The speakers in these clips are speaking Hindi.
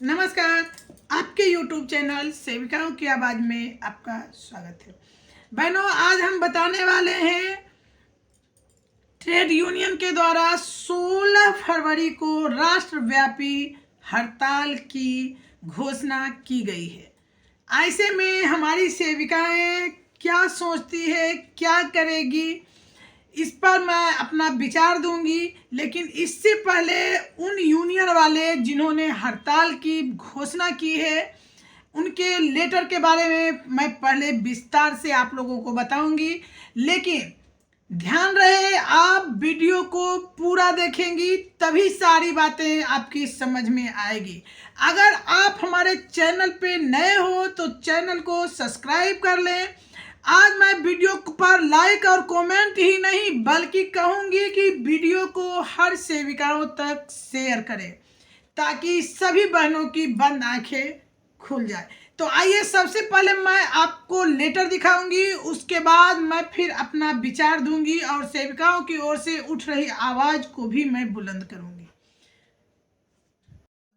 नमस्कार। आपके YouTube चैनल सेविकाओं की आवाज़ में आपका स्वागत है। बहनों, आज हम बताने वाले हैं ट्रेड यूनियन के द्वारा 16 फरवरी को राष्ट्रव्यापी हड़ताल की घोषणा की गई है। ऐसे में हमारी सेविकाएं क्या सोचती है, क्या करेगी, इस पर मैं अपना विचार दूंगी। लेकिन इससे पहले उन यूनियन वाले जिन्होंने हड़ताल की घोषणा की है, उनके लेटर के बारे में मैं पहले विस्तार से आप लोगों को बताऊंगी। लेकिन ध्यान रहे, आप वीडियो को पूरा देखेंगी तभी सारी बातें आपकी समझ में आएगी। अगर आप हमारे चैनल पे नए हो तो चैनल को सब्सक्राइब कर लें। आज मैं वीडियो पर लाइक और कमेंट ही नहीं बल्कि कहूंगी कि वीडियो को हर सेविकाओं तक शेयर करें ताकि सभी बहनों की बंद आंखें खुल जाए। तो आइए, सबसे पहले मैं आपको लेटर दिखाऊंगी, उसके बाद मैं फिर अपना विचार दूंगी और सेविकाओं की ओर से उठ रही आवाज को भी मैं बुलंद करूंगी।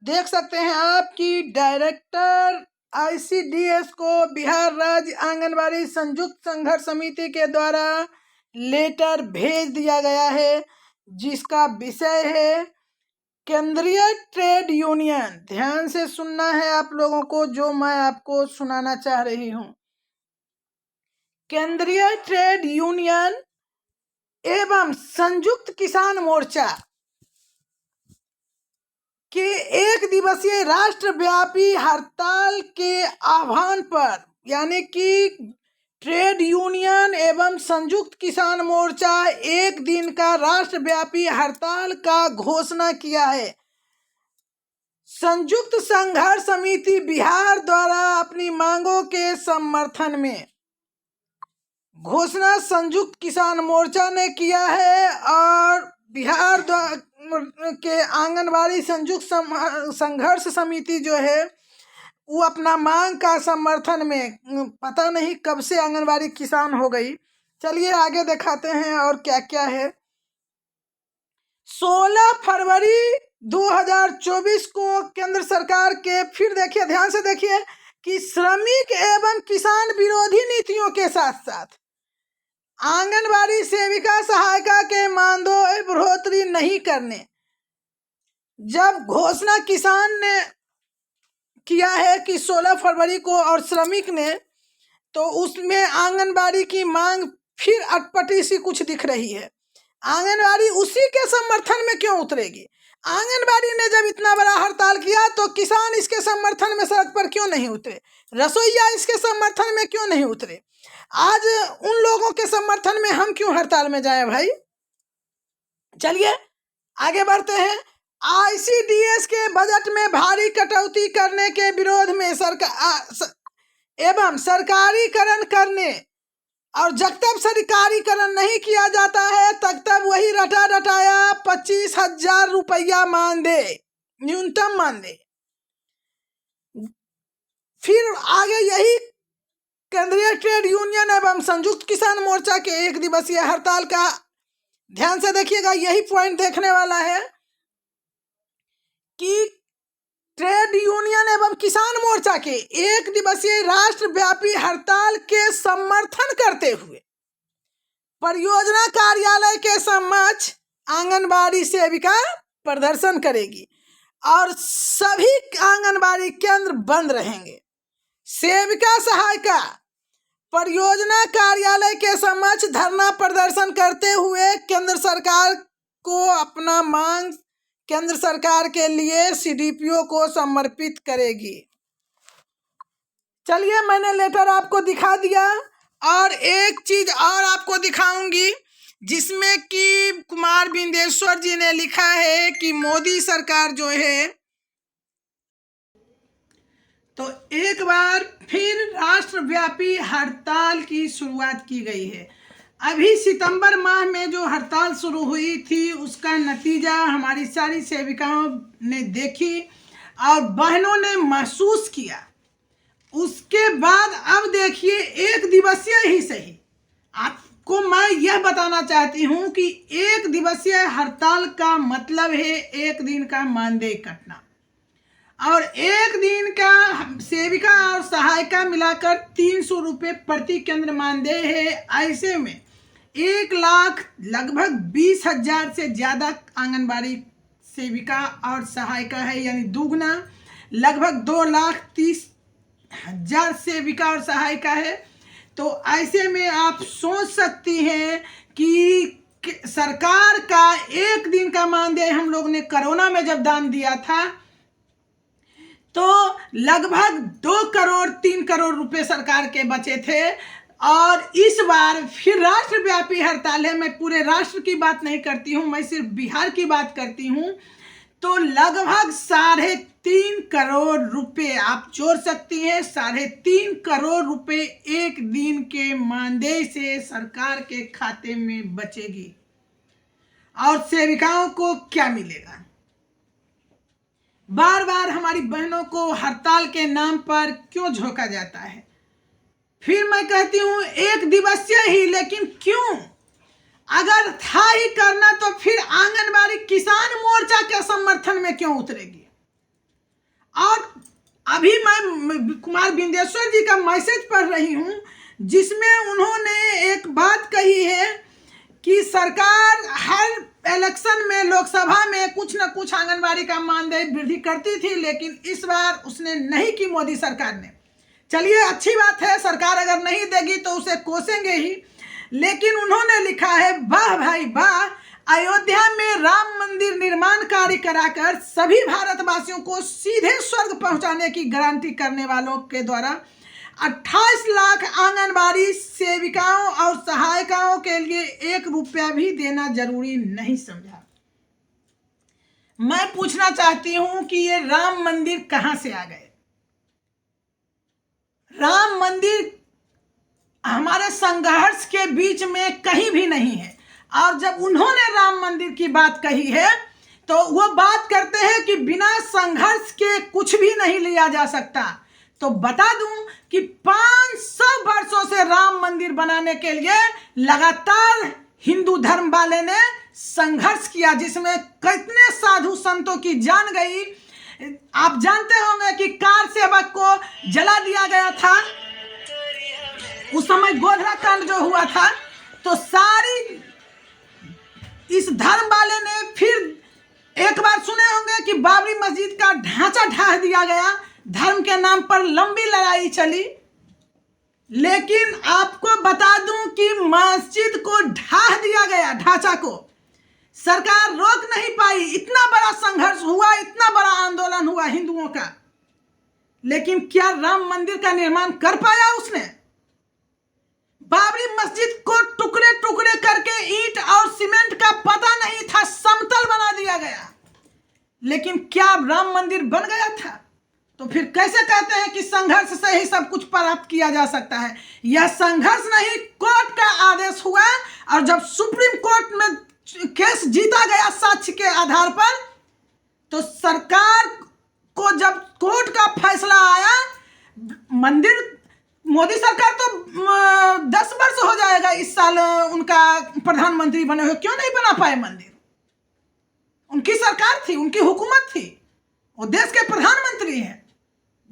देख सकते हैं आप कि डायरेक्टर ICDS को बिहार राज्य आंगनबाड़ी संयुक्त संघर्ष समिति के द्वारा लेटर भेज दिया गया है, जिसका विषय है केंद्रीय ट्रेड यूनियन। ध्यान से सुनना है आप लोगों को जो मैं आपको सुनाना चाह रही हूं। केंद्रीय ट्रेड यूनियन एवं संयुक्त किसान मोर्चा के एक दिवसीय राष्ट्रव्यापी हड़ताल के आह्वान पर, यानी कि ट्रेड यूनियन एवं संयुक्त किसान मोर्चा एक दिन का राष्ट्रव्यापी हड़ताल का घोषणा किया है। संयुक्त संघर्ष समिति बिहार द्वारा अपनी मांगों के समर्थन में घोषणा संयुक्त किसान मोर्चा ने किया है और बिहार के आंगनबाड़ी संयुक्त संघर्ष समिति जो है वो अपना मांग का समर्थन में, पता नहीं कब से आंगनबाड़ी किसान हो गई। चलिए आगे दिखाते हैं और क्या क्या है। 16 फरवरी 2024 को केंद्र सरकार के, फिर देखिए ध्यान से देखिए, कि श्रमिक एवं किसान विरोधी नीतियों के साथ साथ आंगनबाड़ी सेविका सहायिका के मानदेय बढ़ोतरी नहीं करने, जब घोषणा किसान ने किया है कि 16 फरवरी को और श्रमिक ने, तो उसमें आंगनबाड़ी की मांग फिर अटपटी सी कुछ दिख रही है। आंगनबाड़ी उसी के समर्थन में क्यों उतरेगी? आंगनबाड़ी ने जब इतना बड़ा हड़ताल किया तो किसान इसके समर्थन में सड़क पर क्यों नहीं उतरे? रसोइया इसके समर्थन में क्यों नहीं उतरे? आज उन लोगों के समर्थन में हम क्यों हड़ताल में जाए भाई? चलिए आगे बढ़ते हैं। ICDS के बजट में भारी कटौती करने के विरोध में एवं सरकारीकरण करने, और जब तक सरकारीकरण नहीं किया जाता है तब तक वही रटा रटाया 25,000 रुपया मानदेय, न्यूनतम मानदेय। फिर आगे यही केंद्रीय ट्रेड यूनियन एवं संयुक्त किसान मोर्चा के एक दिवसीय हड़ताल का, ध्यान से देखिएगा, यही पॉइंट देखने वाला है कि ट्रेड यूनियन एवं किसान मोर्चा के एक दिवसीय राष्ट्रव्यापी हड़ताल के समर्थन करते हुए परियोजना कार्यालय के समक्ष आंगनबाड़ी सेविका प्रदर्शन करेगी और सभी आंगनबाड़ी केंद्र बंद रहेंगे। सेविका सहायिका परियोजना कार्यालय के समक्ष धरना प्रदर्शन करते हुए केंद्र सरकार को अपना मांग केंद्र सरकार के लिए CDPO को समर्पित करेगी। चलिए मैंने लेटर आपको दिखा दिया और एक चीज और आपको दिखाऊंगी जिसमें कि कुमार बिंदेश्वर जी ने लिखा है कि मोदी सरकार जो है, तो एक बार फिर राष्ट्रव्यापी हड़ताल की शुरुआत की गई है। अभी सितंबर माह में जो हड़ताल शुरू हुई थी उसका नतीजा हमारी सारी सेविकाओं ने देखी और बहनों ने महसूस किया। उसके बाद अब देखिए, एक दिवसीय ही सही, आपको मैं यह बताना चाहती हूं कि एक दिवसीय हड़ताल का मतलब है एक दिन का मानदेय कटना। और एक दिन का सेविका और सहायिका मिलाकर 300 रुपये प्रति केंद्र मानदेय है। ऐसे में 1 लाख लगभग 20,000 से ज़्यादा आंगनबाड़ी सेविका और सहायिका है, यानी दुगना लगभग 2,30,000 सेविका और सहायिका है। तो ऐसे में आप सोच सकती हैं कि सरकार का एक दिन का मानदेय हम लोग ने कोरोना में जब दान दिया था तो लगभग 2 करोड़ 3 करोड़ रुपए सरकार के बचे थे। और इस बार फिर राष्ट्रव्यापी हड़ताल है। मैं पूरे राष्ट्र की बात नहीं करती हूँ, मैं सिर्फ बिहार की बात करती हूँ। तो लगभग 3.5 करोड़ रुपए आप जोड़ सकती हैं। 3.5 करोड़ रुपए एक दिन के मानदेय से सरकार के खाते में बचेगी। और सेविकाओं को क्या मिलेगा? बार बार हमारी बहनों को हड़ताल के नाम पर क्यों झोंका जाता है? फिर मैं कहती हूँ एक दिवसीय ही, लेकिन क्यों? अगर था ही करना तो फिर आंगनबाड़ी किसान मोर्चा के समर्थन में क्यों उतरेगी? और अभी मैं कुमार बिंदेश्वर जी का मैसेज पढ़ रही हूँ जिसमें उन्होंने एक बात कही है कि सरकार हर इलेक्शन में लोकसभा में कुछ न कुछ आंगनबाड़ी का मानदेय वृद्धि करती थी, लेकिन इस बार उसने नहीं की मोदी सरकार ने। चलिए अच्छी बात है, सरकार अगर नहीं देगी तो उसे कोसेंगे ही, लेकिन उन्होंने लिखा है वाह भाई वाह, अयोध्या में राम मंदिर निर्माण कार्य कराकर सभी भारतवासियों को सीधे स्वर्ग पहुंचाने की गारंटी करने वालों के द्वारा 28 लाख आंगनबाड़ी सेविकाओं और सहायिकाओं के लिए 1 रुपया भी देना जरूरी नहीं समझा। मैं पूछना चाहती हूं कि ये राम मंदिर कहां से आ गए? राम मंदिर हमारे संघर्ष के बीच में कहीं भी नहीं है। और जब उन्होंने राम मंदिर की बात कही है तो वो बात करते हैं कि बिना संघर्ष के कुछ भी नहीं लिया जा सकता। तो बता दूं कि 500 वर्षों से राम मंदिर बनाने के लिए लगातार हिंदू धर्म वाले ने संघर्ष किया, जिसमें कितने साधु संतों की जान गई। आप जानते होंगे कि कार सेवक को जला दिया गया था उस समय गोधरा कांड जो हुआ था। तो सारी इस धर्म वाले ने फिर एक बार सुने होंगे कि बाबरी मस्जिद का ढांचा ढा दिया गया, धर्म के नाम पर लंबी लड़ाई चली। लेकिन आपको बता दूं कि मस्जिद को ढा दिया गया, ढांचा को सरकार रोक नहीं पाई। इतना बड़ा संघर्ष हुआ, इतना बड़ा आंदोलन हुआ हिंदुओं का, लेकिन क्या राम मंदिर का निर्माण कर पाया उसने? बाबरी मस्जिद को टुकड़े टुकड़े करके ईंट और सीमेंट का पता नहीं था, समतल बना दिया गया, लेकिन क्या राम मंदिर बन गया था? तो फिर कैसे कहते हैं कि संघर्ष से ही सब कुछ प्राप्त किया जा सकता है? यह संघर्ष नहीं, कोर्ट का आदेश हुआ। और जब सुप्रीम कोर्ट में केस जीता गया साक्ष्य के आधार पर, तो सरकार को जब कोर्ट का फैसला आया, मंदिर मोदी सरकार तो 10 वर्ष हो जाएगा इस साल उनका प्रधानमंत्री बने हुए, क्यों नहीं बना पाए मंदिर? उनकी सरकार थी, उनकी हुकूमत थी, वो देश के प्रधानमंत्री हैं।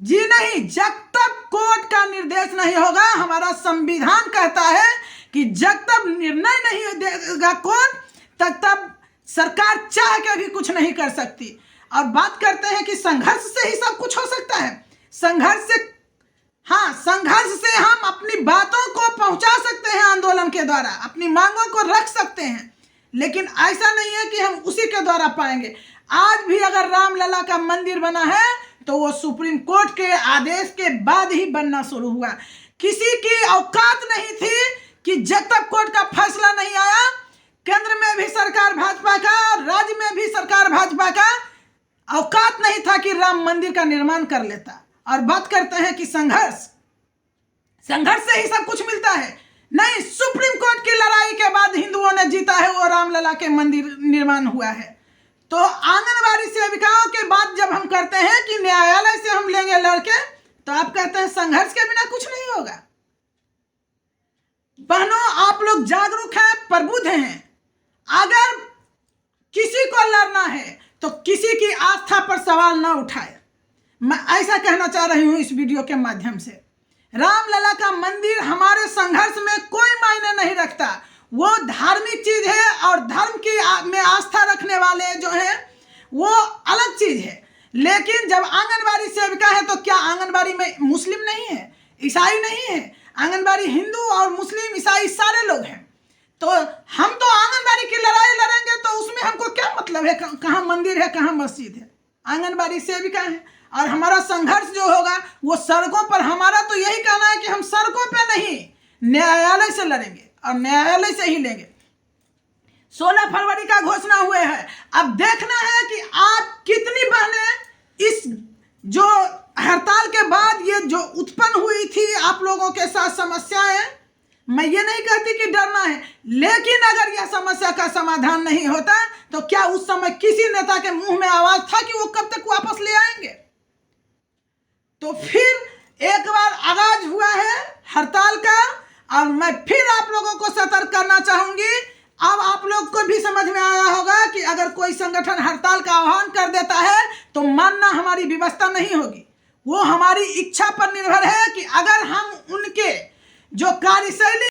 जी नहीं, जब तक कोर्ट का निर्देश नहीं होगा, हमारा संविधान कहता है कि जब तक निर्णय नहीं देगा कोर्ट, तब सरकार चाह के भी कुछ नहीं कर सकती। और बात करते हैं कि संघर्ष से ही सब कुछ हो सकता है। संघर्ष से, हाँ, संघर्ष से हम अपनी बातों को पहुंचा सकते हैं, आंदोलन के द्वारा अपनी मांगों को रख सकते हैं, लेकिन ऐसा नहीं है कि हम उसी के द्वारा पाएंगे। आज भी अगर रामलला का मंदिर बना है तो वो सुप्रीम कोर्ट के आदेश के बाद ही बनना शुरू हुआ। किसी की औकात नहीं थी कि जब तक कोर्ट का फैसला नहीं आया, केंद्र में भी सरकार भाजपा का और राज्य में भी सरकार भाजपा का, औकात नहीं था कि राम मंदिर का निर्माण कर लेता। और बात करते हैं कि संघर्ष से ही सब कुछ मिलता है, नहीं, सुप्रीम कोर्ट की लड़ाई के बाद हिंदुओं ने जीता है, वो रामलला के मंदिर निर्माण हुआ है। तो आंगनबाड़ी सेविकाओं के बाद जब हम करते हैं कि न्यायालय से हम लेंगे लड़के, तो आप कहते हैं संघर्ष के बिना कुछ नहीं होगा। बहनों, आप लोग जागरूक हैं, प्रबुद्ध हैं। अगर किसी को लड़ना है तो किसी की आस्था पर सवाल ना उठाए। मैं ऐसा कहना चाह रही हूं इस वीडियो के माध्यम से, रामलला का मंदिर हमारे संघर्ष में कोई मायने नहीं रखता। वो धार्मिक चीज है और धर्म की में आस्था रखने वाले जो हैं वो अलग चीज है। लेकिन जब आंगनबाड़ी सेविका है तो क्या आंगनबाड़ी में मुस्लिम नहीं है, ईसाई नहीं है? आंगनबाड़ी हिंदू और मुस्लिम ईसाई सारे लोग हैं। तो हम तो आंगनबाड़ी की लड़ाई लड़ेंगे तो उसमें हमको क्या मतलब है कहाँ मंदिर है कहाँ मस्जिद है? आंगनबाड़ी सेविका है और हमारा संघर्ष जो होगा वो सड़कों पर। हमारा तो यही कहना है कि हम सड़कों पे नहीं, न्यायालय से लड़ेंगे और न्यायालय से ही लेंगे। 16 फरवरी का घोषणा हुए है। अब देखना है कि आप कितनी बहनें इस जो हड़ताल के बाद ये जो उत्पन्न हुई थी आप लोगों के साथ समस्याएं, मैं ये नहीं कहती कि डरना है, लेकिन अगर यह समस्या का समाधान नहीं होता तो क्या उस समय किसी नेता के मुंह में आवाज था कि वो कब तक वापस ले आएंगे? तो फिर एक बार आगाज हुआ है हड़ताल का और मैं फिर आप लोगों को सतर्क करना चाहूंगी। अब आप लोग को भी समझ में आया होगा कि अगर कोई संगठन हड़ताल का आह्वान कर देता है तो मानना हमारी व्यवस्था नहीं होगी, वो हमारी इच्छा पर निर्भर है कि अगर हम उनके जो कार्यशैली